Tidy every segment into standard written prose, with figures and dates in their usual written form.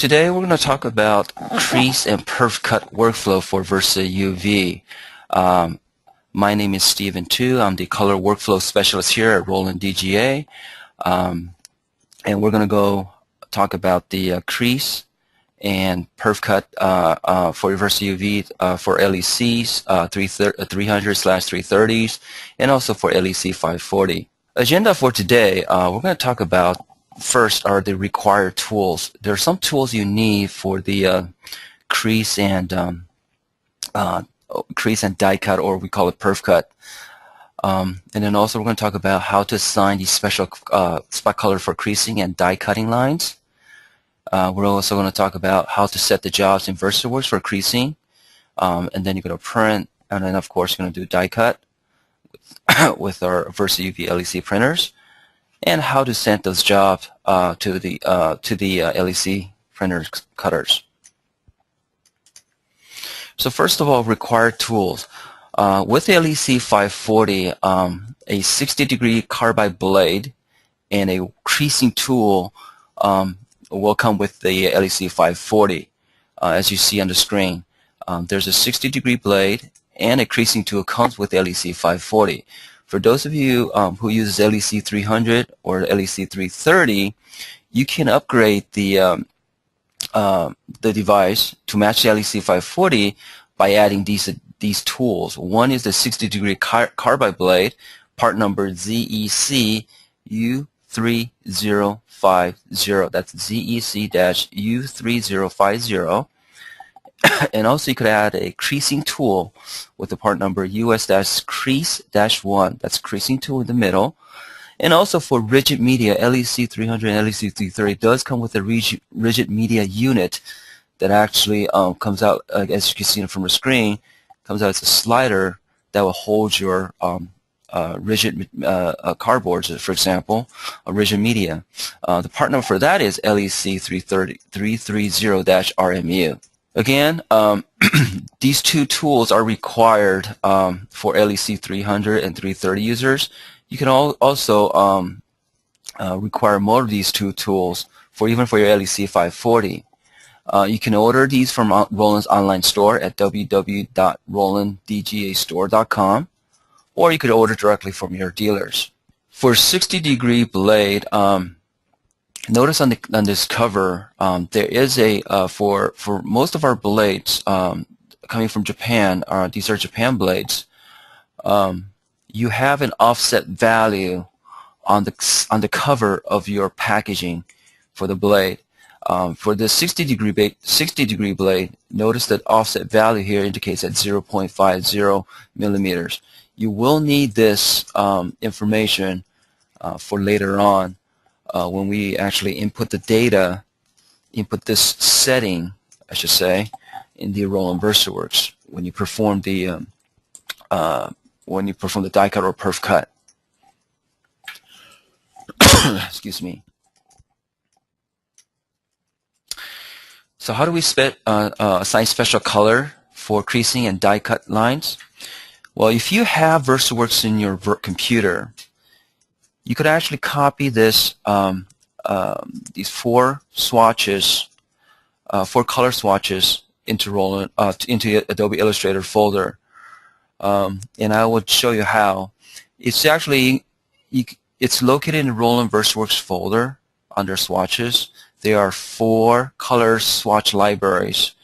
Today we're going to talk about crease and PerfCut workflow for verseUV. My name is Stephen Tu. I'm the color workflow specialist here at Roland DGA. And we're going to go talk about the crease and PerfCut for verseUV for LECs 300/330s and also for LEC 540. Agenda for today, we're going to talk about first are the required tools. There are some tools you need for the crease and die cut, or we call it PerfCut. And then also we're going to talk about how to assign the special spot color for creasing and die cutting lines. We're also going to talk about how to set the jobs in VersaWorks for creasing. And then you're going to print, and then of course you're going to do die cut with our verseUV LEC printers, and how to send those jobs to the LEC printer cutters. So first of all, required tools. With the LEC 540, a 60-degree carbide blade and a creasing tool will come with the LEC 540. As you see on the screen, there's a 60-degree blade and a creasing tool comes with the LEC 540. For those of you who uses LEC 300 or LEC 330, you can upgrade the device to match the LEC 540 by adding these tools. One is the 60-degree carbide blade, part number ZEC U3050. That's ZEC-U3050. And also you could add a creasing tool with the part number US-Crease-1. That's creasing tool in the middle. And also for rigid media, LEC 300 and LEC 330 does come with a rigid media unit that actually comes out, as you can see from the screen, comes out as a slider that will hold your rigid cardboards, for example, a rigid media. The part number for that is LEC 330-RMU. Again, these two tools are required for LEC 300 and 330 users. You can also require more of these two tools even for your LEC 540. You can order these from Roland's online store at www.rolanddgastore.com, or you could order directly from your dealers. For 60-degree blade, notice on this cover, there is a for most of our blades coming from Japan. These are Japan blades. You have an offset value on the cover of your packaging for the blade. For the 60-degree blade, notice that offset value here indicates at 0.50 millimeters. You will need this information for later on. When we actually input the data, input this setting, I should say, in the Roland VersaWorks when you perform the die cut or perf cut. Excuse me. So how do we assign special color for creasing and die cut lines? Well, if you have VersaWorks in your computer, you could actually copy this these four swatches, four color swatches into into Adobe Illustrator folder, and I will show you how. It's actually it's located in the Roland VersaWorks folder under swatches. There are four color swatch libraries.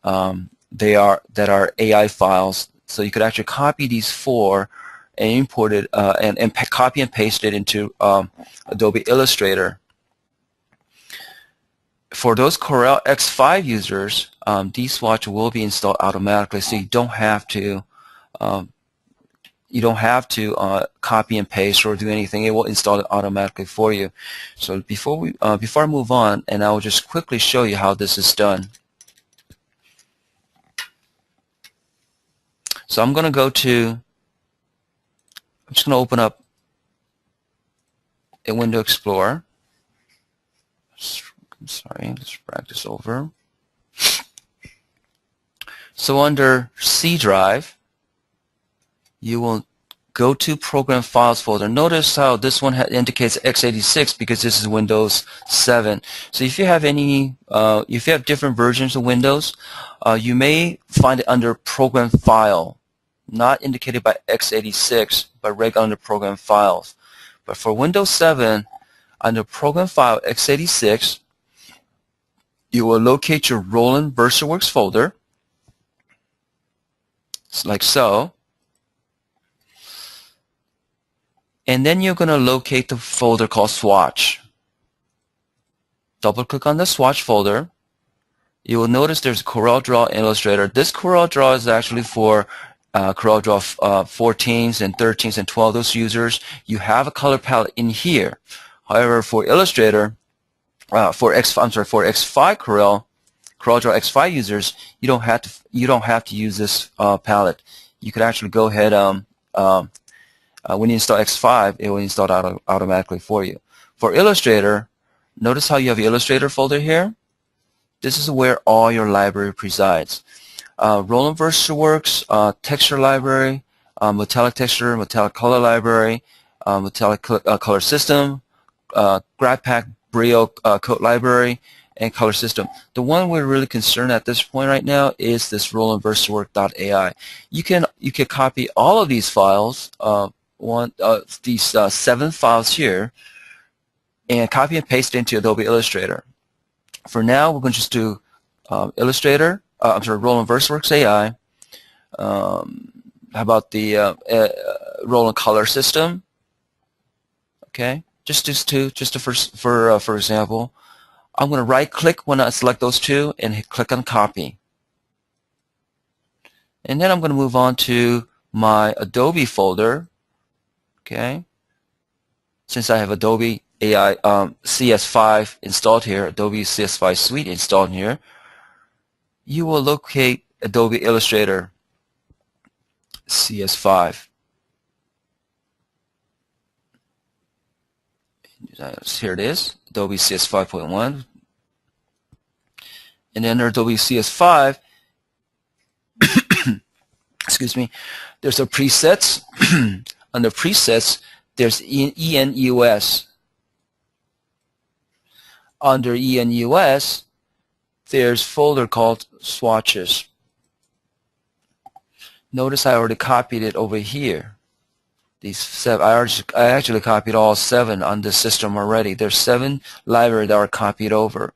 That are AI files, so you could actually copy these four and import it and copy and paste it into Adobe Illustrator. For those Corel X5 users, these swatches will be installed automatically, so you don't have to copy and paste or do anything. It will install it automatically for you. So before I move on, and I will just quickly show you how this is done. So I'm just going to open up a window explorer. I'm sorry, let's drag this over. So under C drive, you will go to Program Files folder. Notice how this one indicates x86 because this is Windows 7. So if you have if you have different versions of Windows, you may find it under Program File, not indicated by x86, but regular under Program Files. But for Windows 7, under Program File x86, you will locate your Roland VersaWorks folder, like so. And then you're going to locate the folder called Swatch. Double click on the Swatch folder. You will notice there's CorelDRAW Illustrator. This CorelDRAW is actually for CorelDRAW 14s and 13s and 12, those users. You have a color palette in here. However, for Illustrator, for X5 CorelDRAW X5 users, you don't have to use this palette. You could actually go ahead when you install X5, it will install it automatically for you. For Illustrator, notice how you have the Illustrator folder here. This is where all your library presides. Roland VersaWorks, texture library, metallic texture, metallic color library, metallic color system, GradPack Brio code library, and color system. The one we're really concerned at this point right now is this Roland VersaWorks.ai. You can copy all of these files, these 7 files here, and copy and paste it into Adobe Illustrator. For now, we're going to just do Roland VersaWorks AI. How about the Roland Color System? Okay, just for example, I'm going to right-click when I select those two and click on Copy. And then I'm going to move on to my Adobe folder. Okay, since I have Adobe AI CS5 installed here, Adobe CS5 Suite installed here, you will locate Adobe Illustrator CS5. Here it is, Adobe CS 5.1. And then under Adobe CS5, excuse me, there's a presets. Under presets, there's ENUS. Under ENUS, there's a folder called Swatches. Notice I already copied it over here. These 7, I actually copied all 7 on the system already. There's 7 libraries that are copied over.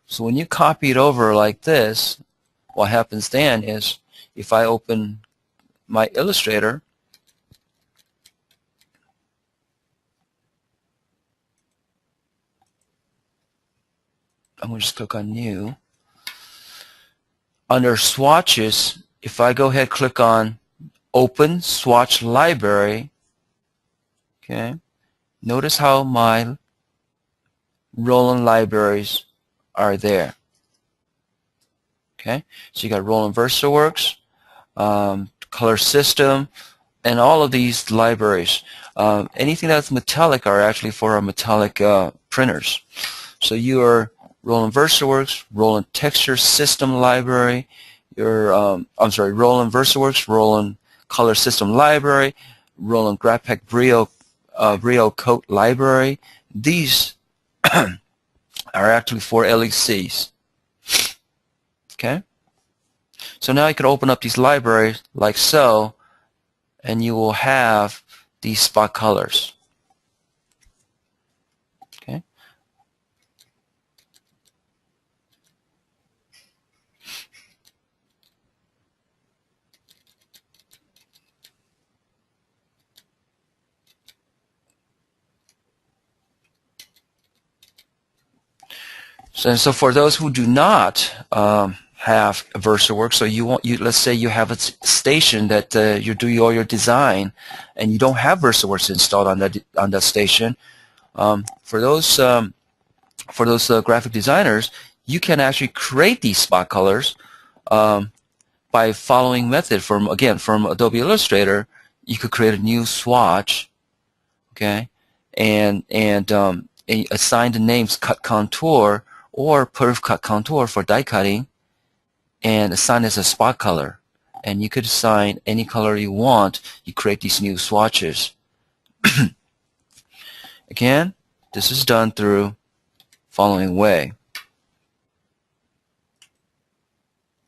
So when you copy it over like this, what happens then is if I open my Illustrator, I'm going to just click on New. Under Swatches, if I go ahead and click on Open Swatch Library, okay, notice how my Roland libraries are there. Okay, so you got Roland VersaWorks, Color System, and all of these libraries. Anything that's metallic are actually for our metallic printers. So you are Roland VersaWorks, Roland Texture System Library, your Roland VersaWorks, Roland Color System Library, Roland GradPack Brio Coat Library. These are actually for LECs. Okay? So now you can open up these libraries like so, and you will have these spot colors. Okay? So for those who do not have VersaWorks, so let's say you have a station that you're doing all your design, and you don't have VersaWorks installed on that station. For those graphic designers, you can actually create these spot colors by following method from Adobe Illustrator. You could create a new swatch, okay, and assign the names Cut Contour or PerfCut Contour for die cutting, and assign as a spot color. and you could assign any color you want. You create these new swatches. Again, this is done through following way.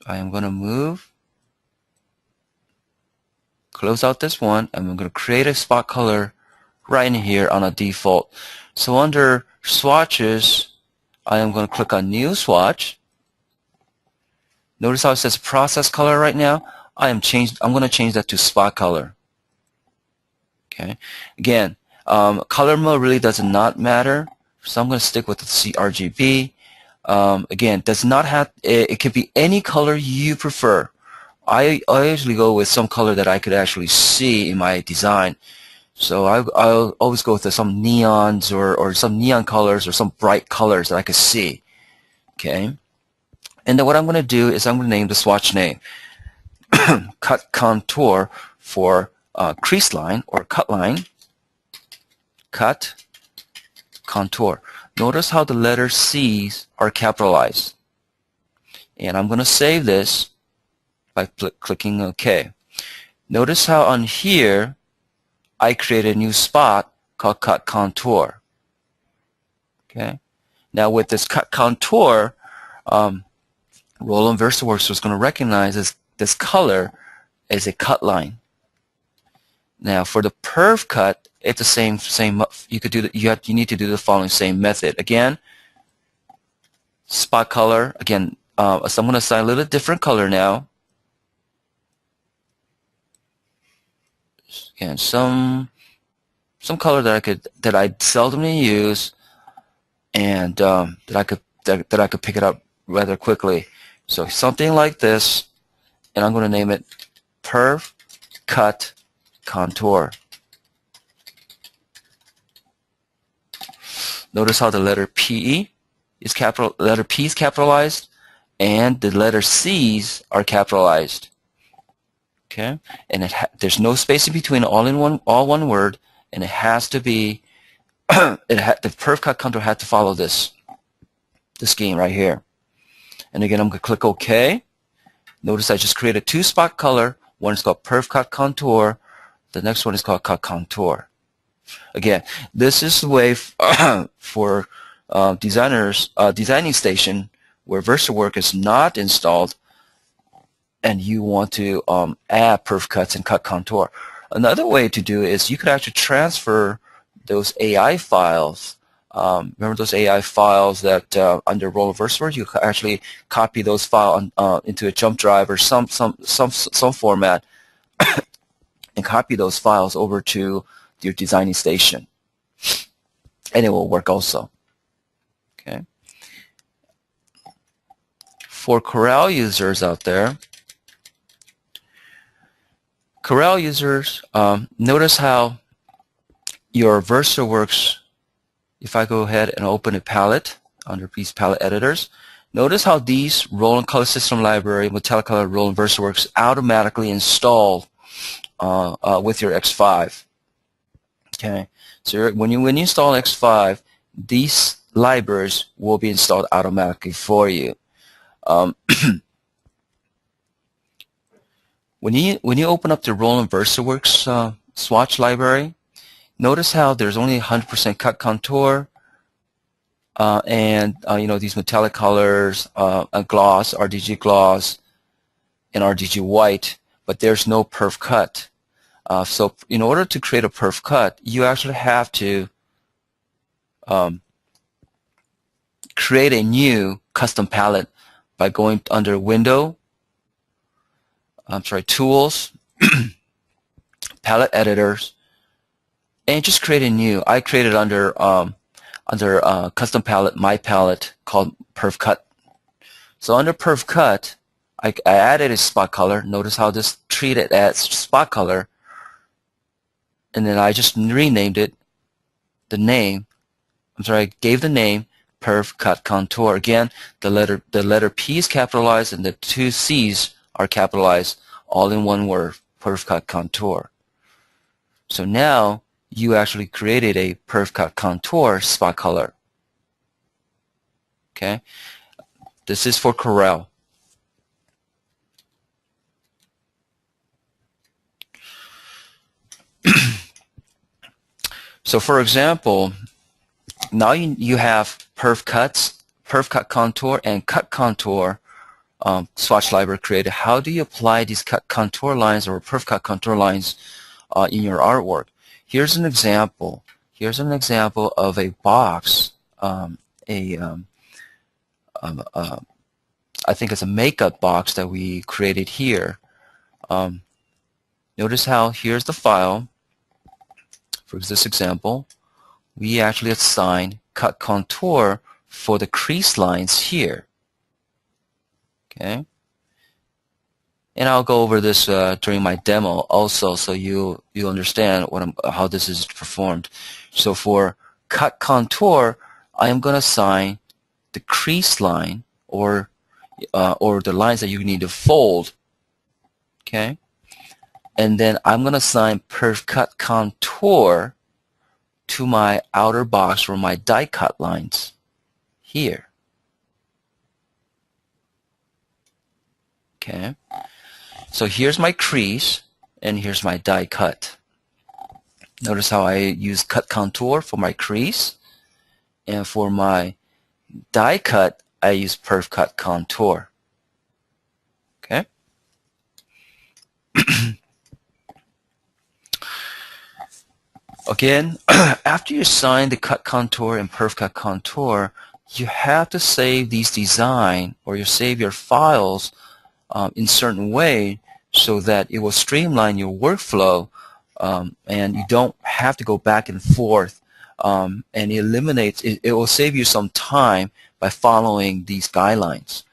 I am going to move, close out this one, and I'm going to create a spot color right in here on a default. So under swatches, I am going to click on new swatch. Notice how it says process color right now. I'm going to change that to spot color. Okay. Again, color mode really does not matter, so I'm going to stick with the CRGB. Again, does not have. It could be any color you prefer. I usually go with some color that I could actually see in my design. So I'll always go with some neons or some neon colors or some bright colors that I could see. Okay. And then what I'm going to do is I'm going to name the swatch name cut contour for crease line or cut line. Cut contour. Notice how the letter C's are capitalized. And I'm going to save this by clicking OK. Notice how on here I create a new spot called cut contour. Okay. Now with this cut contour, Roland VersaWorks was going to recognize this color as a cut line. Now for the PerfCut, it's the same. You could do you need to do the following same method. Again, spot color. Again, so I'm going to assign a little different color now. Again, some color that I seldomly use, and that I could pick it up rather quickly. So something like this, and I'm going to name it PerfCut Contour. Notice how the letter P is capitalized, and the letter C's are capitalized. Okay, and there's no space in between, all one word, and it has to be the PerfCut contour had to follow the scheme right here. And again, I'm going to click OK. Notice I just created two spot color. One is called PerfCut Contour. The next one is called Cut Contour. Again, this is the way for designers, designing station where VersaWorks is not installed, and you want to add PerfCuts and Cut Contour. Another way to do it is you could actually transfer those AI files. Remember those AI files that under Roland VersaWorks, you could actually copy those files into a jump drive or some format and copy those files over to your designing station, and it will work also. Okay. For Corel users out there, notice how your VersaWorks, if I go ahead and open a palette under these palette editors, notice how these Roland Color System Library, Metallic Color, Roland VersaWorks automatically install with your X5. Okay, so when you install X5, these libraries will be installed automatically for you. When you open up the Roland VersaWorks swatch library, notice how there's only 100% cut contour and these metallic colors, a gloss, RGB gloss, and RGB white, but there's no PerfCut. So in order to create a PerfCut, you actually have to create a new custom palette by going under Tools, Palette Editors, and just create a new. I created under Custom Palette, my palette called PerfCut. So under PerfCut, I added a spot color. Notice how this treated as spot color. And then I just renamed it, I gave the name PerfCut Contour. Again, the letter P is capitalized and the two C's are capitalized, all in one word, PerfCut Contour. So now you actually created a PerfCut Contour spot color. Okay, this is for Corel. So for example, now you have perf cut contour and cut contour swatch library created. How do you apply these cut contour lines or perf cut contour lines in your artwork? Here's an example. Here's an example of a box, I think it's a makeup box that we created here. Notice how here's the file. For this example, we actually assign cut contour for the crease lines here. Okay, and I'll go over this during my demo also, so you understand how this is performed. So for cut contour, I am going to assign the crease line or the lines that you need to fold. Okay, and then I'm going to assign perf cut contour to my outer box or my die cut lines here. Okay, so here's my crease and here's my die cut. Notice how I use cut contour for my crease, and for my die cut I use perf cut contour. Okay. Again, after you assign the cut contour and perf cut contour, you have to save these design, or you save your files in certain way so that it will streamline your workflow, and you don't have to go back and forth, and it will save you some time by following these guidelines.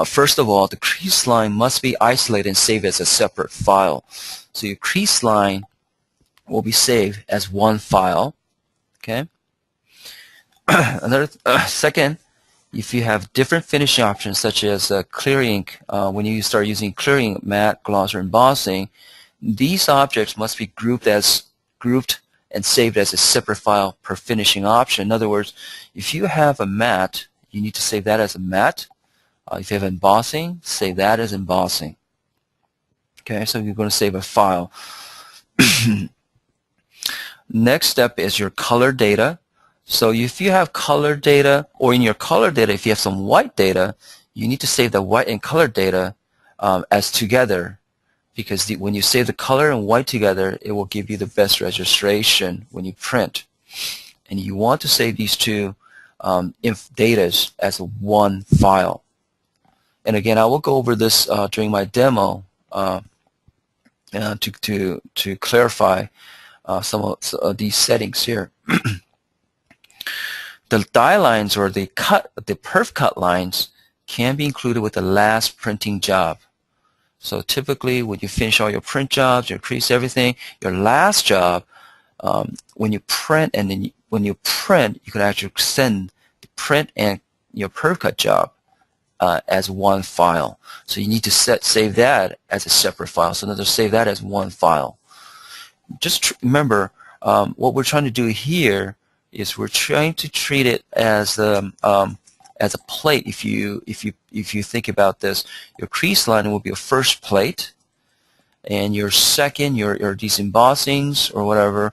First of all, the crease line must be isolated and saved as a separate file. So your crease line will be saved as one file. Okay. Second, if you have different finishing options such as clear ink, when you start using clear ink, matte, gloss, or embossing, these objects must be grouped and saved as a separate file per finishing option. In other words, if you have a matte, you need to save that as a matte. If you have embossing, save that as embossing. Okay, so you're going to save a file. Next step is your color data. So if you have color data, or in your color data, if you have some white data, you need to save the white and color data as together, because when you save the color and white together, it will give you the best registration when you print. And you want to save these two data as one file. And again, I will go over this during my demo to clarify some of these settings here. The die lines or the perf cut lines can be included with the last printing job. So typically when you finish all your print jobs, your crease, everything, your last job, when you print, and then when you print, you can actually send the print and your perf cut job as one file. So you need to save that as a separate file. So in other words, save that as one file. Just remember, what we're trying to do here is we're trying to treat it as a plate. If you think about this, your crease line will be your first plate, and your second, your these embossings or whatever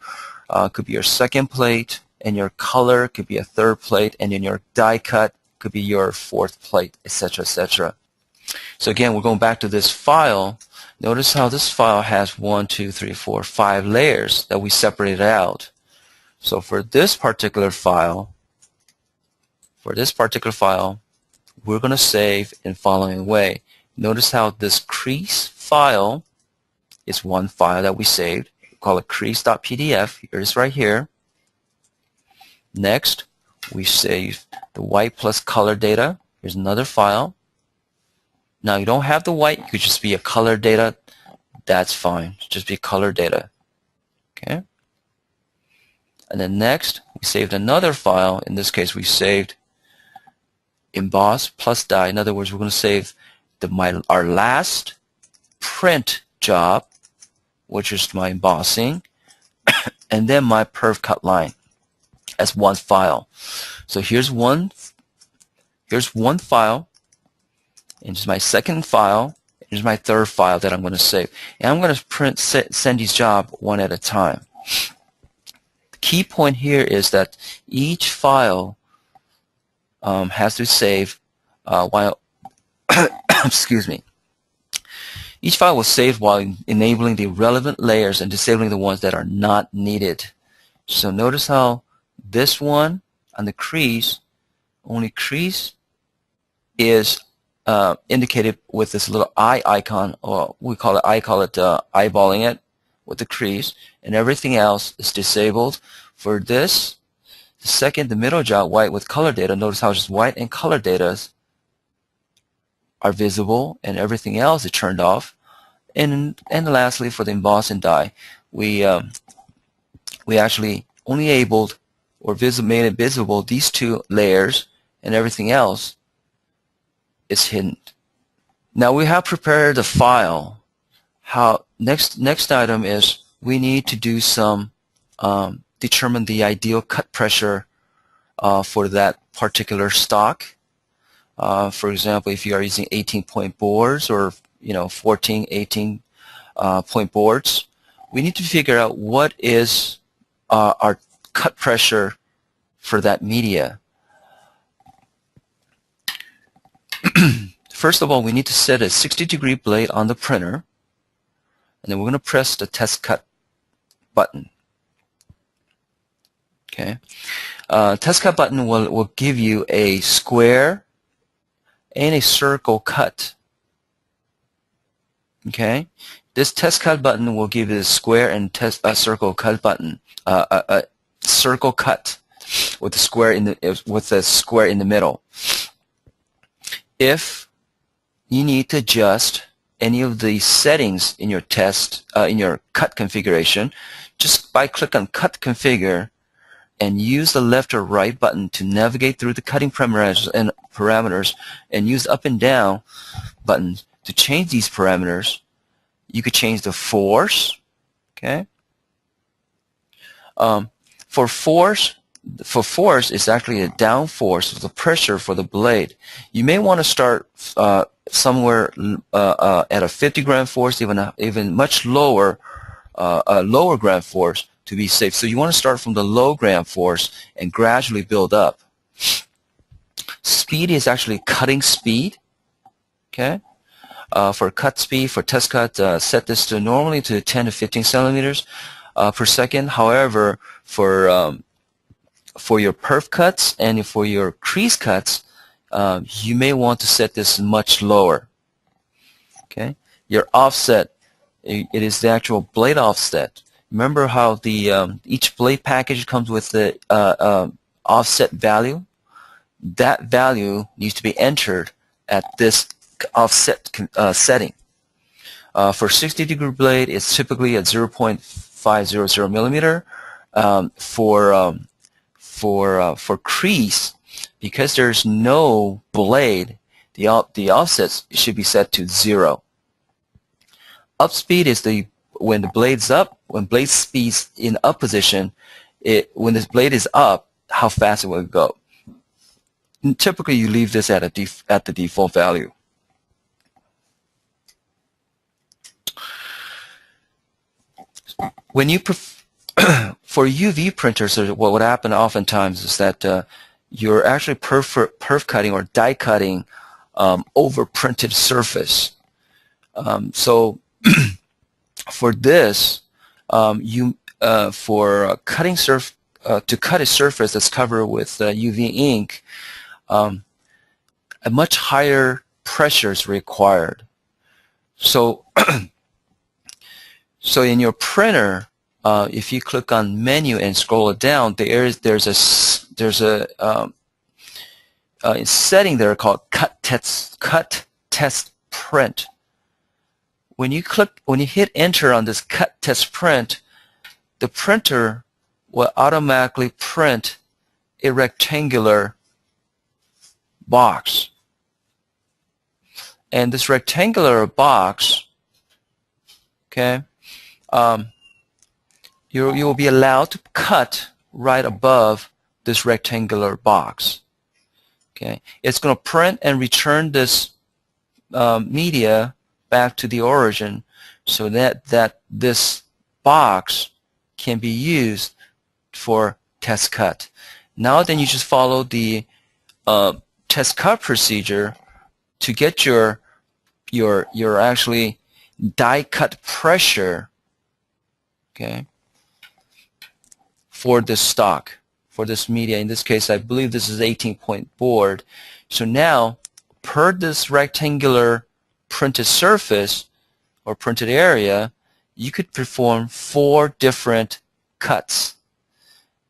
could be your second plate, and your color could be a third plate, and then your die cut could be your fourth plate, etc., etc. So again, we're going back to this file. Notice how this file has 1, 2, 3, 4, 5 layers that we separated out. So for this particular file, we're going to save in the following way. Notice how this crease file is one file that we saved. We call it crease.pdf. Here it is right here. Next, we save the white plus color data. Here's another file. Now you don't have the white, it could just be a color data. That's fine. Just be color data. Okay. And then next, we saved another file. In this case, we saved emboss plus die. In other words, we're going to save our last print job, which is my embossing, and then my perf cut line as one file. So here's one file, and here's my second file, and here's my third file that I'm going to save. And I'm going to send these jobs one at a time. The key point here is that each file has to save while excuse me. Each file was saved while enabling the relevant layers and disabling the ones that are not needed. So notice how this one on the crease, only crease is indicated with this little eye icon, or I call it eyeballing it with the crease, and everything else is disabled. For this, the second, the middle jot white with color data, notice how just white and color data are visible, and everything else is turned off. And lastly, for the emboss and die, we actually only enabled or made it visible these two layers, and everything else is hidden. Now we have prepared the file. Next item is we need to do some determine the ideal cut pressure for that particular stock. For example, if you are using 18-point boards or 14, 18 point boards, we need to figure out what is our cut pressure for that media. First of all, we need to set a 60-degree blade on the printer, and then we're going to press the test cut button. Okay, test cut button will give you a square and a circle cut. Okay, this test cut button will give you a square and circle cut button. Circle cut with the square in the middle. If you need to adjust any of the settings in your in your cut configuration, just by click on Cut Configure and use the left or right button to navigate through the cutting parameters and use up and down buttons to change these parameters. You could change the force. Okay. For force it's actually a down force of the pressure for the blade. You may want to start somewhere at a 50 gram force, even much lower, a lower gram force to be safe. So you want to start from the low gram force and gradually build up. Speed is actually cutting speed. Okay. For cut speed, for test cut, set this to normally to 10 to 15 centimeters per second. However, for your perf cuts and for your crease cuts, you may want to set this much lower. Okay, your offset, it is the actual blade offset. Remember how the each blade package comes with the offset value? That value needs to be entered at this offset setting. For 60-degree blade, it's typically at 0.500 millimeter. For crease, because there's no blade, the offsets should be set to 0. Up speed is when the blade's up, when blade speed's in up position, when this blade is up, how fast it will go. And typically, you leave this at the default value. When you for UV printers, what would happen oftentimes is that you're actually perf cutting or die cutting over printed surface. So for this, for cutting to cut a surface that's covered with UV ink, a much higher pressure is required. So so in your printer, if you click on menu and scroll it down, there's a setting there called cut test print. When you hit enter on this cut test print, the printer will automatically print a rectangular box. And this rectangular box, okay, you will be allowed to cut right above this rectangular box. Okay, it's going to print and return this media back to the origin, so that this box can be used for test cut. Now then you just follow the test cut procedure to get your actually die cut pressure, okay, for this stock, for this media. In this case, I believe this is 18-point board. So now, per this rectangular printed surface or printed area, you could perform 4 different cuts.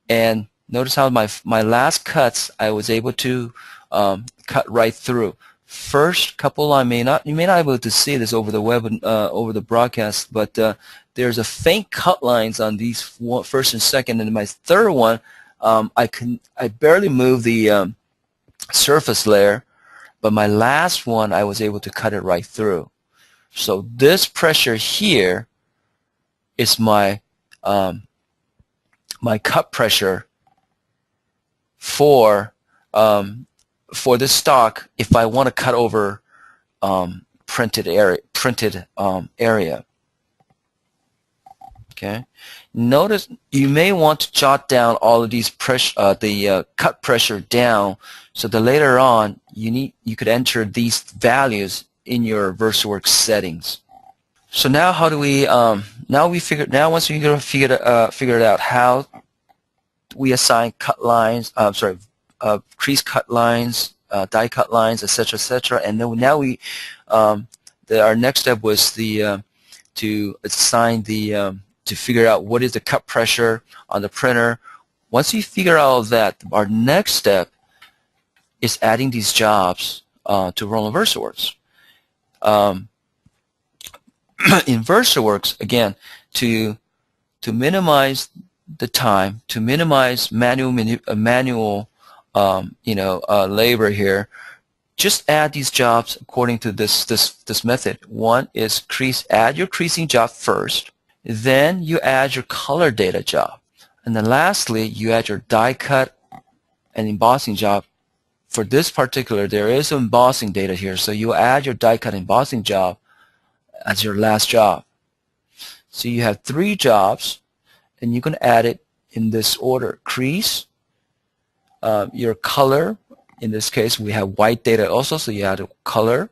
And notice how my last cuts I was able to cut right through. First couple, you may not be able to see this over the web, over the broadcast, but there's a faint cut lines on these first and second, and my third one, I barely moved the surface layer, but my last one I was able to cut it right through. So this pressure here is my my cut pressure for this stock if I want to cut over printed area. Okay. Notice you may want to jot down all of these cut pressure down, so that later on you could enter these values in your VersaWorks settings. So now how do we once we figure it out how we assign cut lines, crease cut lines, die cut lines, etc., and then now our next step was to assign to figure out what is the cut pressure on the printer. Once you figure out all of that, our next step is adding these jobs to Roland VersaWorks. In VersaWorks, again, to minimize the time, to minimize manual labor here, just add these jobs according to this method. One is add your creasing job first, then you add your color data job, and then lastly you add your die cut and embossing job. For this particular, there is embossing data here, so you add your die cut embossing job as your last job. So you have 3 jobs, and you can add it in this order: crease, your color. In this case, we have white data also, so you add a color,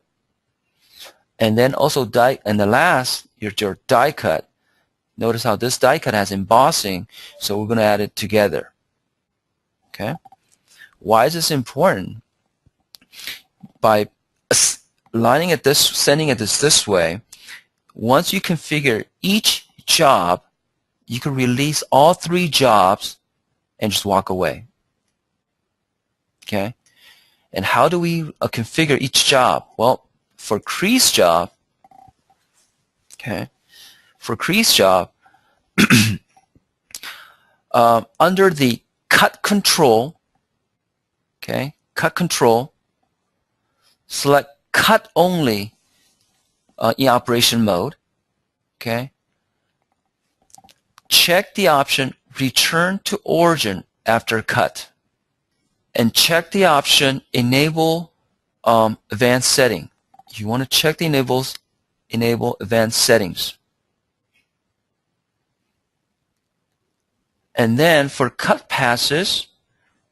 and then also die. And the last, your die cut. Notice how this die cut has embossing, so we're going to add it together. Okay. Why is this important? By sending it this way, once you configure each job, you can release all 3 jobs and just walk away. Okay. And how do we configure each job? Well, for crease job, okay, for crease job, under the cut control, okay, cut control, select cut only in operation mode, okay. Check the option return to origin after cut, and check the option enable advanced setting. You want to check the enable advanced settings. And then for cut passes,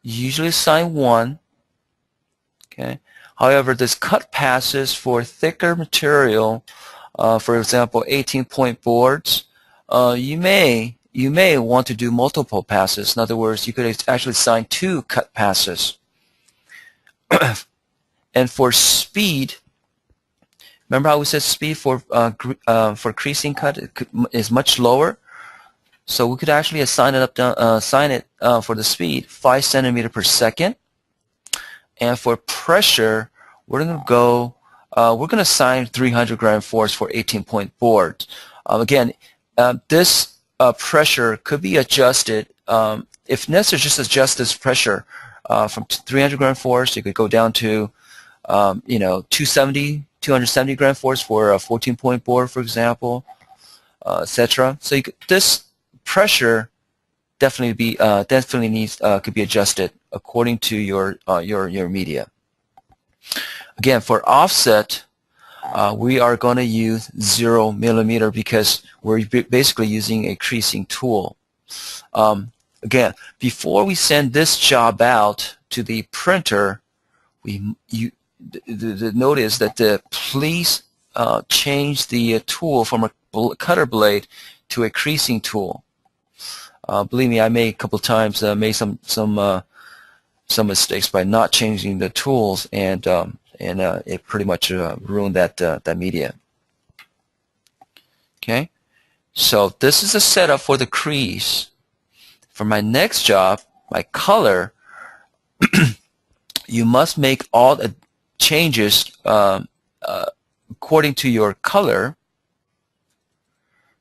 you usually assign 1. Okay. However, this cut passes for thicker material, for example, 18-point boards, you may want to do multiple passes. In other words, you could actually assign 2 cut passes. And for speed, remember how we said speed for creasing cut is much lower? So we could actually assign it for the speed 5 centimeters per second. And for pressure, we're going to assign 300 gram force for 18-point board. Again, this pressure could be adjusted. If necessary, just adjust this pressure from 300 gram force. You could go down to 270 gram force for a 14-point board, for example, etc. So this pressure definitely could be adjusted according to your media. Again, for offset, we are going to use 0 millimeter because we're basically using a creasing tool. again, before we send this job out to the printer, notice that please change the tool from a cutter blade to a creasing tool. Believe me, I made a couple times made some mistakes by not changing the tools, and it pretty much ruined that media. Okay, so this is a setup for the crease. For my next job, my color, you must make all the changes according to your color.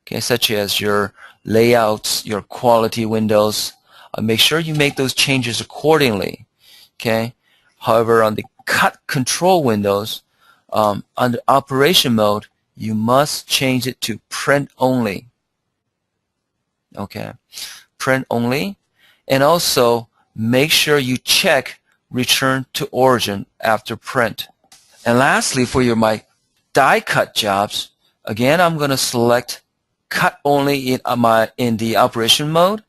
Okay, such as your layouts, your quality windows. Make sure you make those changes accordingly. Okay. However, on the cut control windows, under operation mode, you must change it to print only. Okay, print only, and also make sure you check return to origin after print. And lastly, for my die cut jobs, again, I'm going to select cut only in the operation mode.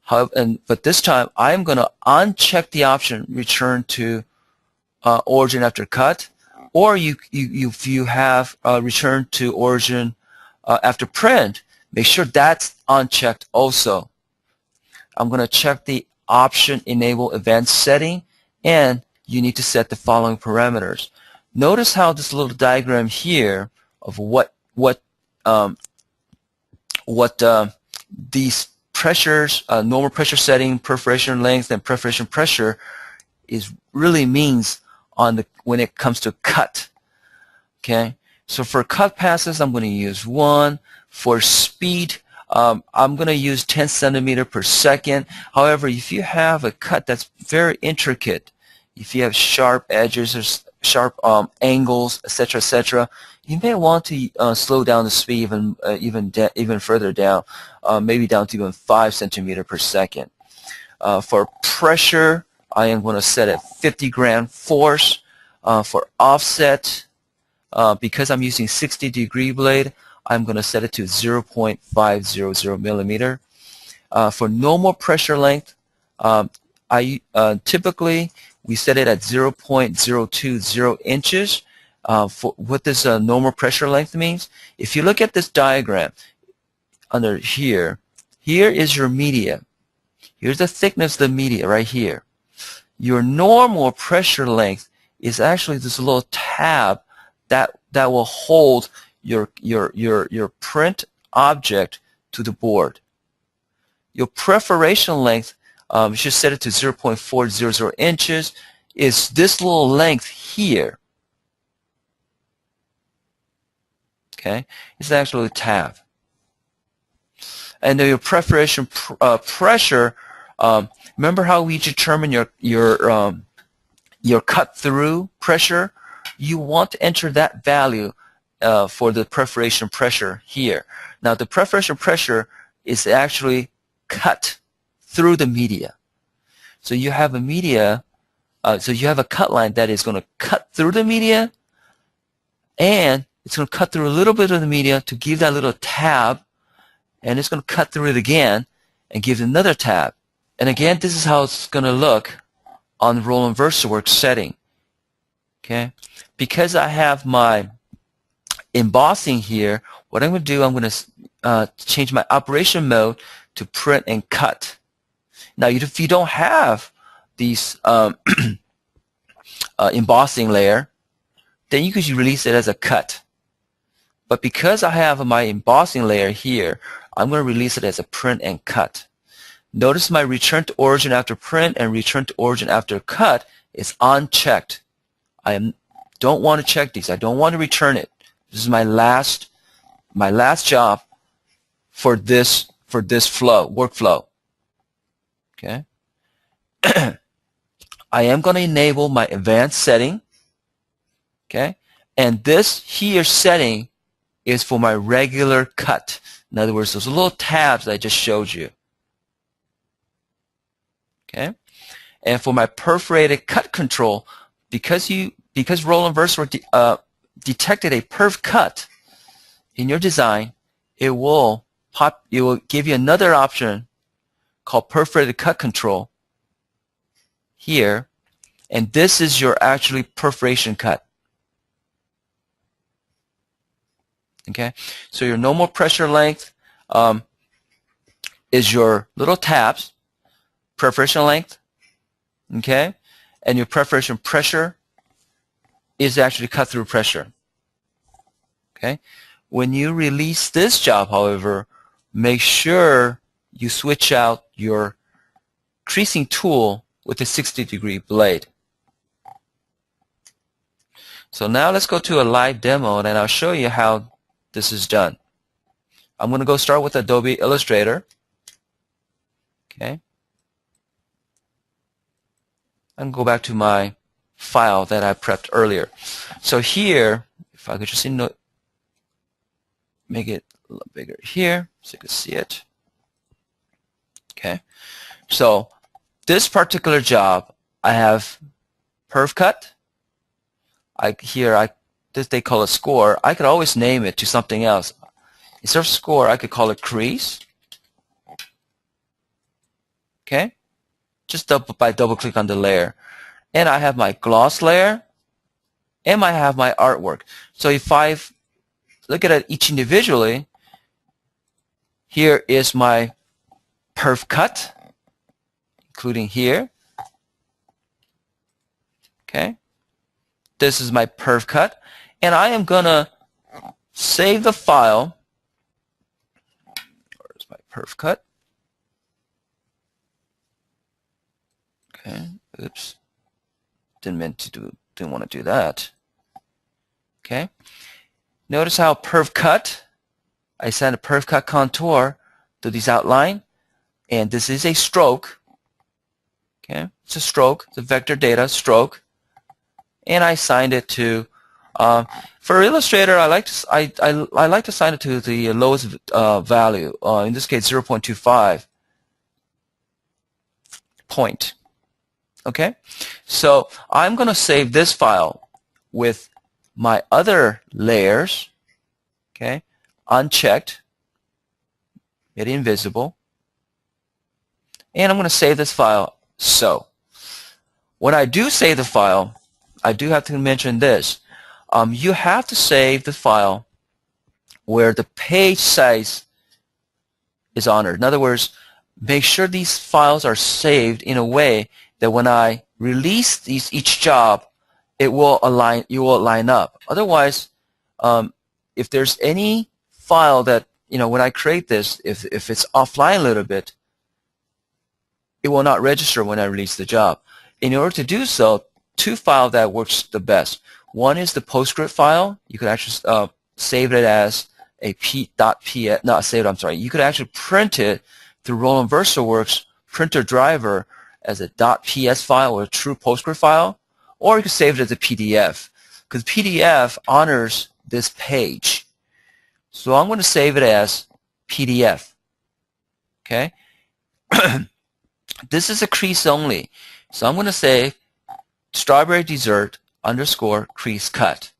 But this time, I'm going to uncheck the option return to origin after cut, or if you have return to origin after print, make sure that's unchecked also. I'm going to check the option enable advanced setting, and you need to set the following parameters. Notice how this little diagram here of what these pressures, normal pressure setting, perforation length, and perforation pressure really means when it comes to cut. Okay, so for cut passes, I'm going to use 1. For speed, I'm going to use 10 centimeter per second. However, if you have a cut that's very intricate, if you have sharp edges or sharp angles, etc., you may want to slow down the speed even further down, maybe down to even 5 centimeter per second. For pressure, I am going to set at 50 gram force. For offset, because I'm using 60-degree blade, I'm going to set it to 0.500 millimeter. For normal pressure length, typically we set it at 0.020 inches. For what this normal pressure length means, if you look at this diagram under here is your media. Here's the thickness of the media right here. Your normal pressure length is actually this little tab that will hold your print object to the board. Your perforation length, you should set it to 0.400 inches, is this little length here. Okay, it's actually a tab. And your perforation pressure, remember how we determine your cut through pressure? You want to enter that value for the perforation pressure here. Now the perforation pressure is actually cut through the media. So you have a media, so you have a cut line that is going to cut through the media, and it's going to cut through a little bit of the media to give that little tab, and it's going to cut through it again and give another tab. And again, this is how it's going to look on the Roland VersaWorks setting. Okay, because I have my embossing here, what I'm going to do, I'm going to change my operation mode to print and cut. Now, if you don't have these embossing layer, then you could release it as a cut. But because I have my embossing layer here, I'm going to release it as a print and cut. Notice my return to origin after print and return to origin after cut is unchecked. I don't want to check these. I don't want to return it. This is my last job for this workflow. Okay. I am going to enable my advanced setting. Okay, and this here setting is for my regular cut. In other words, those little tabs that I just showed you. Okay, and for my perforated cut control, because Roland VersaWorks detected a perf cut in your design, it will give you another option called perforated cut control here, and this is your actually perforation cut. Okay, so your normal pressure length is your little tabs, perforation length, okay, and your perforation pressure is actually cut through pressure. Okay, when you release this job, however, make sure you switch out your creasing tool with a 60-degree blade. So now let's go to a live demo and I'll show you how this is done. I'm going to go start with Adobe Illustrator. Okay. And go back to my file that I prepped earlier. So here, if I could just make it a little bigger here so you can see it. Okay. So this particular job, I have PerfCut. This they call it score. I could always name it to something else. Instead of score, I could call it crease. Okay, just double click on the layer, and I have my gloss layer, and I have my artwork. So if I look at it each individually, here is my PerfCut, including here. Okay. This is my PerfCut, and I am gonna save the file. Where's my PerfCut? Okay, oops. Didn't want to do that. Okay. Notice how PerfCut, I sent a PerfCut contour to this outline, and this is a stroke. Okay, it's a stroke, it's a vector data stroke. And I assigned it to, for Illustrator, I like to assign it to the lowest value. In this case, 0.25 point. Okay, so I'm going to save this file with my other layers. Okay, unchecked, made it invisible, and I'm going to save this file. So when I do save the file, I do have to mention this. You have to save the file where the page size is honored. In other words, make sure these files are saved in a way that when I release each job, you will line up. Otherwise, if there's any file that, when I create this, if it's offline a little bit, it will not register when I release the job. In order to do so, two files that works the best. One is the PostScript file. You could actually save it as a .ps. Not save it. I'm sorry. You could actually print it through Roland VersaWorks printer driver as a .ps file or a true PostScript file, or you could save it as a PDF because PDF honors this page. So I'm going to save it as PDF. Okay. This is a crease only. So I'm going to say strawberry dessert _ crease cut.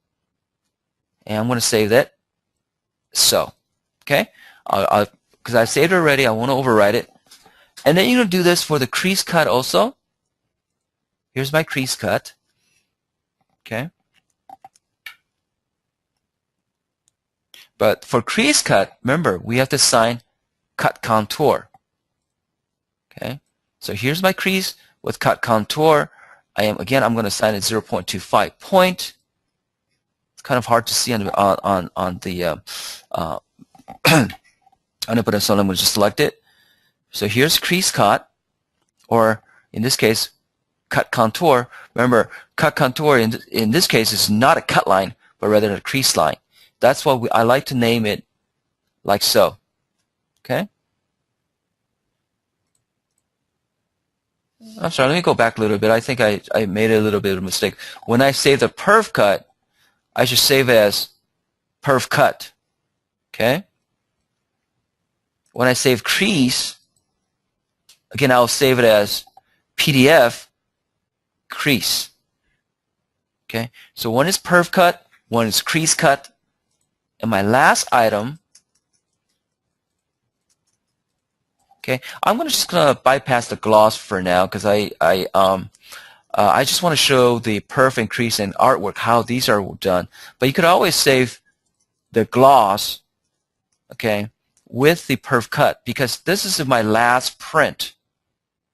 And I'm going to save that. So, okay. Because I saved it already, I want to overwrite it. And then you're going to do this for the crease cut also. Here's my crease cut. Okay. But for crease cut, remember, we have to assign cut contour. Okay. So here's my crease with cut contour. I'm going to assign it 0.25 point. It's kind of hard to see on the I'm going to put it, so I'm going to just select it. So here's crease cut, or in this case, cut contour. Remember, cut contour in this case is not a cut line, but rather a crease line. That's why I like to name it like so. Okay. I'm sorry, let me go back a little bit. I think I made a little bit of a mistake. When I save the PerfCut, I should save it as PerfCut. Okay? When I save crease, again, I'll save it as PDF crease. Okay? So one is PerfCut, one is crease cut, and my last item Okay, I'm just gonna bypass the gloss for now because I just want to show the perf and crease and artwork, how these are done. But you could always save the gloss, okay, with the perf cut, because this is my last print,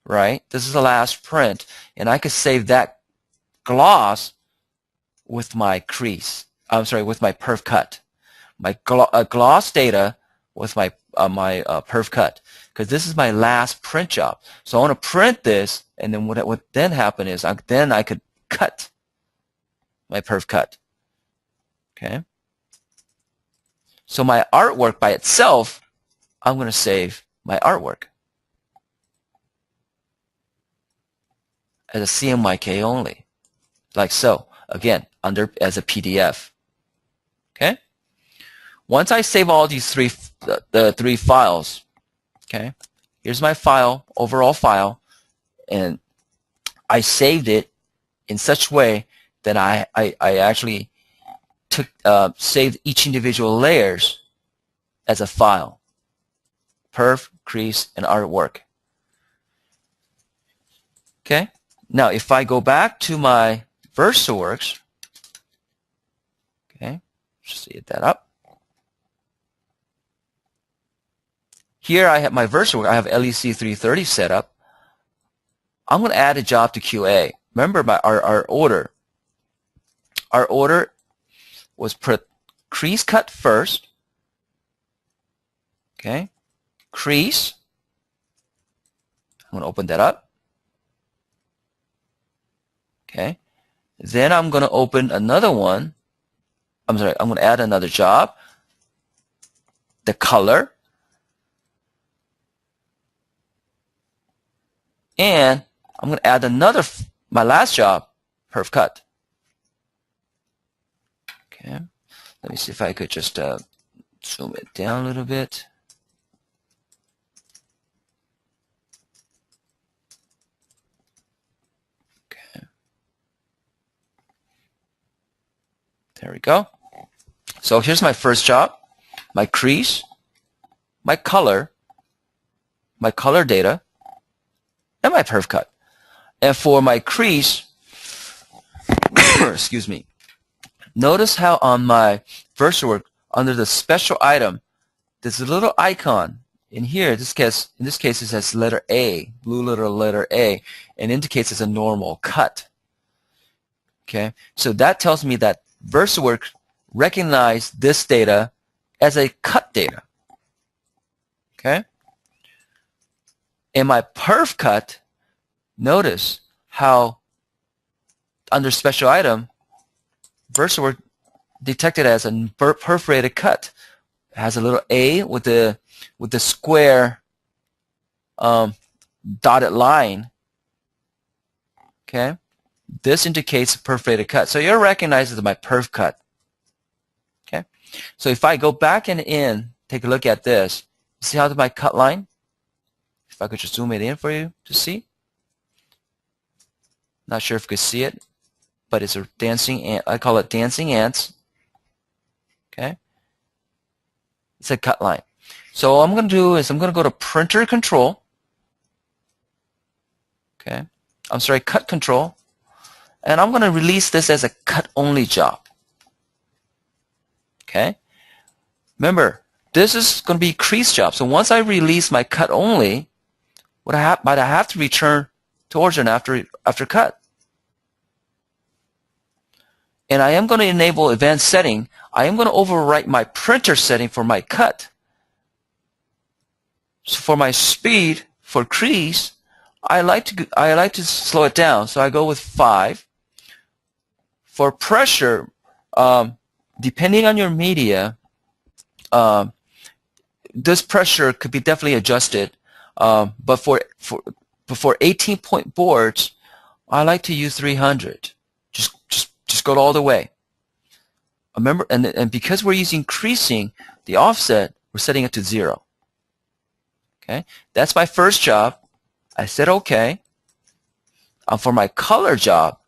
right? This is the last print, and I could save that gloss with my crease. I'm sorry, with my perf cut. My gloss data with my perf cut, because this is my last print job. So I want to print this, and then what then happen is then I could cut my perf cut. Okay. So my artwork by itself, I'm going to save my artwork as a CMYK only, like so. Again, as a PDF. Okay. Once I save all these the three files, okay, here's my file, overall file, and I saved it in such way that I actually saved each individual layers as a file. Perf, crease, and artwork. Okay. Now, if I go back to my VersaWorks, okay, just set that up. Here I have my VersaWorks. I have LEC 330 set up. I'm going to add a job to QA. Remember our order. Our order was put crease cut first. Okay. Crease. I'm going to open that up. Okay. Then I'm going to open another one. I'm sorry, I'm going to add another job. The color. And I'm going to add my last job, perf cut. Okay. Let me see if I could just zoom it down a little bit. Okay. There we go. So here's my first job, my crease, my color data, and my perf cut. And for my crease, excuse me, notice how on my VersaWorks, under the special item, there's a little icon in here. In this case it says letter A, blue little letter A, and indicates it's a normal cut. Okay, so that tells me that VersaWorks recognized this data as a cut data. Okay. In my perf cut, notice how under special item, VersaWorks detected as a perforated cut. It has a little A with the square dotted line. Okay, this indicates a perforated cut. So you're recognized as my perf cut. Okay, so if I go back and take a look at this, see how my cut line? If I could just zoom it in for you to see. Not sure if you could see it, but it's a dancing ant. I call it dancing ants. Okay. It's a cut line. So all I'm going to do is I'm going to go to printer control. Okay. I'm sorry, cut control. And I'm going to release this as a cut only job. Okay. Remember, this is going to be crease job. So once I release my cut only, I have to return to origin after cut. And I am going to enable advanced setting. I am going to overwrite my printer setting for my cut. So for my speed for crease, I like to slow it down. So I go with 5. For pressure, depending on your media, this pressure could be definitely adjusted. But for 18-point boards, I like to use 300. Just go all the way. Remember, and because we're using creasing, the offset, we're setting it to 0. Okay, that's my first job. I said okay. For my color job,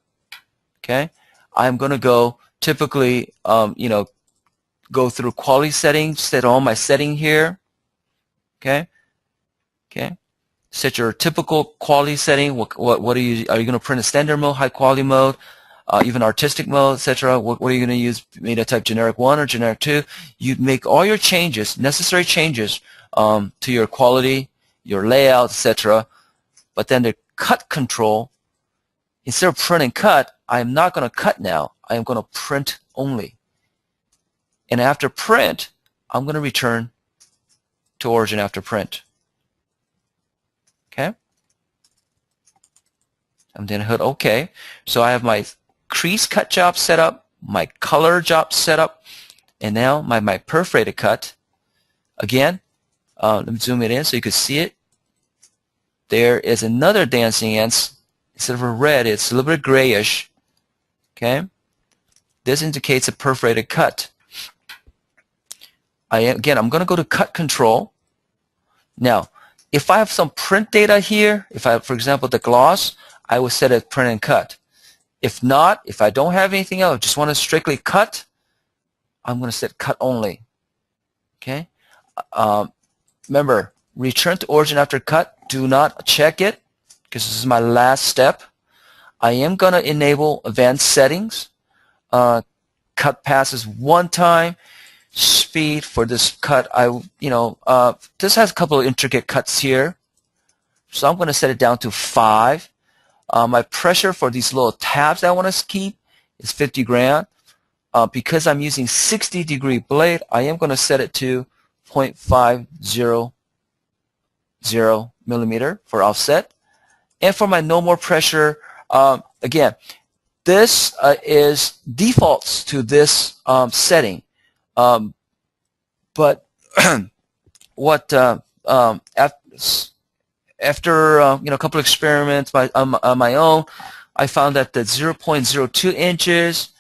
okay, I'm going to go typically, go through quality settings, set all my setting here. Okay. Okay. Set your typical quality setting. What are you going to print a standard mode, high quality mode, even artistic mode, etc.? What are you going to use? Maybe type generic 1 or generic 2. You make all your changes, necessary changes to your quality, your layout, etc. But then the cut control, instead of print and cut, I am not going to cut now. I am going to print only. And after print, I'm going to return to origin after print. Okay? I'm going to hit OK. So I have my crease cut job set up, my color job set up, and now my perforated cut. Again, let me zoom it in so you can see it. There is another dancing ants. Instead of a red, it's a little bit grayish. Okay? This indicates a perforated cut. Again, I'm going to go to cut control. Now, if I have some print data here, if I have, for example, the gloss, I will set it print and cut. If not, if I don't have anything else, just want to strictly cut, I'm going to set cut only. Okay? Remember, return to origin after cut. Do not check it because this is my last step. I am going to enable advanced settings. Cut passes one time. Speed for this cut, this has a couple of intricate cuts here, so I'm going to set it down to 5. My pressure for these little tabs that I want to keep is 50 gram. Because I'm using 60-degree blade, I am going to set it to 0.500 millimeter for offset. And for my no more pressure, again, this is defaults to this setting. But what after a couple of experiments on my own, I found that the 0.02 inches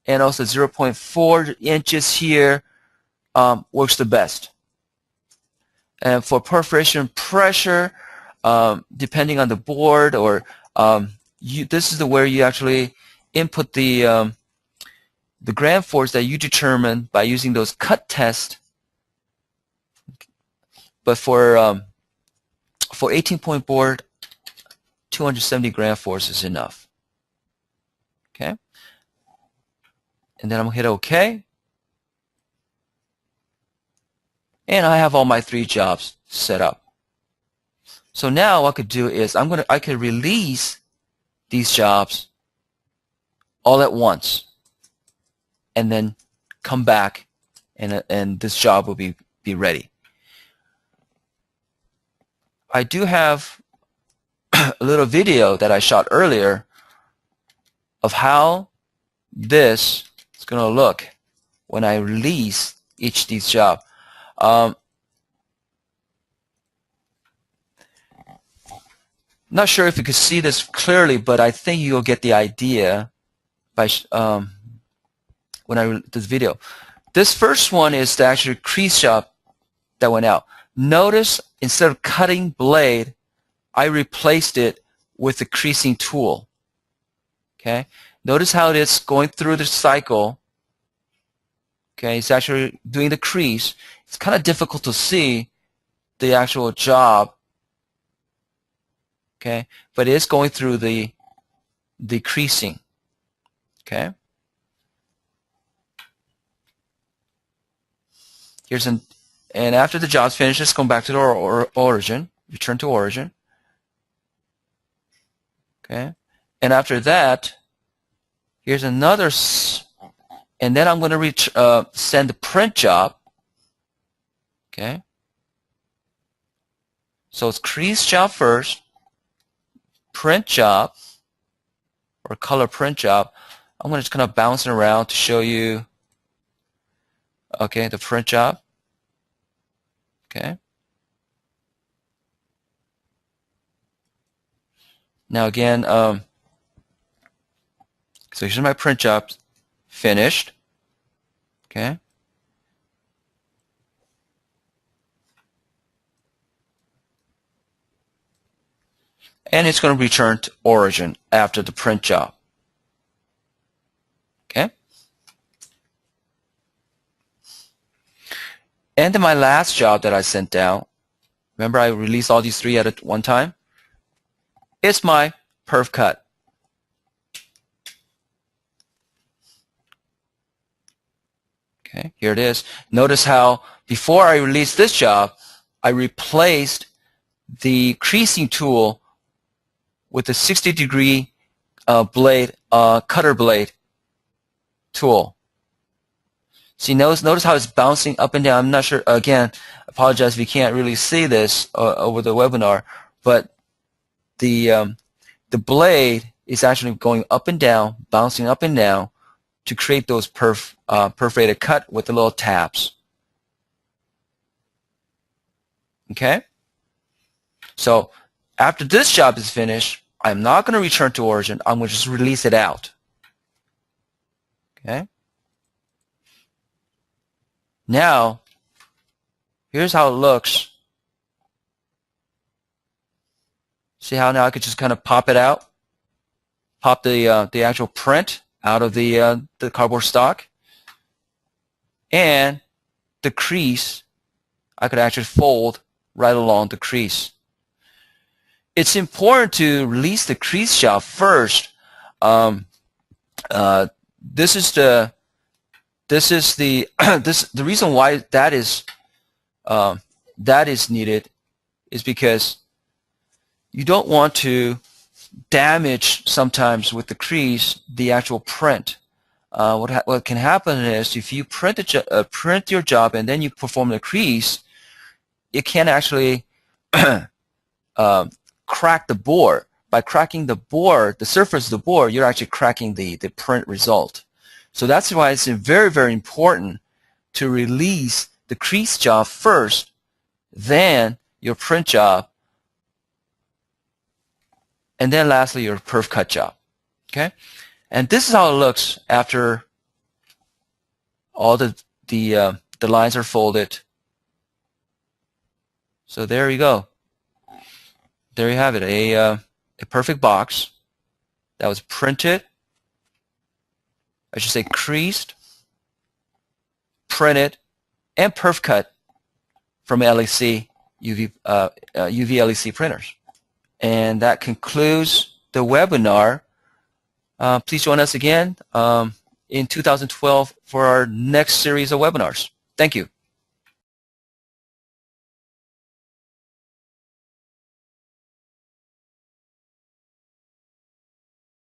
and also 0.4 inches here works the best. And for perforation pressure, depending on the board, or this is where you actually input the gram force that you determine by using those cut tests. But for 18-point board, 270 gram force is enough. Okay, and then I'm gonna hit OK, and I have all my 3 jobs set up. So now what I could do is I could release these jobs all at once, and then come back, and this job will be ready. I do have a little video that I shot earlier of how this is going to look when I release each of these jobs. Not sure if you can see this clearly, but I think you'll get the idea by when I this video. This first one is the actual crease job that went out. Notice instead of cutting blade, I replaced it with the creasing tool. Okay, notice how it is going through the cycle. Okay, it's actually doing the crease. It's kind of difficult to see the actual job. Okay, but it is going through the creasing. Okay. And after the job's finished, let's go back to the origin. Return to origin. Okay. And after that, here's another, and then I'm going to send the print job. Okay. So it's crease job first, print job, or color print job. I'm going to just kind of bounce it around to show you, okay, the print job. Okay. Now again, so here's my print job finished. Okay. And it's going to return to origin after the print job. Okay. And then my last job that I sent out, Remember I released all these three at one time? It's my PerfCut. Okay, here it is. Notice how before I released this job, I replaced the creasing tool with the 60-degree cutter blade tool. See, notice how it's bouncing up and down. I'm not sure, again, I apologize if you can't really see this over the webinar, but the blade is actually going up and down, bouncing up and down to create those perforated cut with the little tabs. Okay? So after this job is finished, I'm not going to return to origin. I'm going to just release it out. Okay? Now, here's how it looks. See how now I could just kind of pop it out? Pop the actual print out of the cardboard stock. And the crease, I could actually fold right along the crease. It's important to release the crease job first. This is the reason why that is needed is because you don't want to damage sometimes with the crease the actual print. What can happen is if you print your job and then you perform the crease, it can actually crack the board. By cracking the board, the surface of the board, you're actually cracking the print result. So that's why it's very, very important to release the crease job first, then your print job, and then lastly your PerfCut job. Okay, and this is how it looks after all the lines are folded. So there you go. There you have it, a perfect box that was printed, I should say creased, printed, and PerfCut from LEC UV LEC printers. And that concludes the webinar. Please join us again in 2012 for our next series of webinars. Thank you.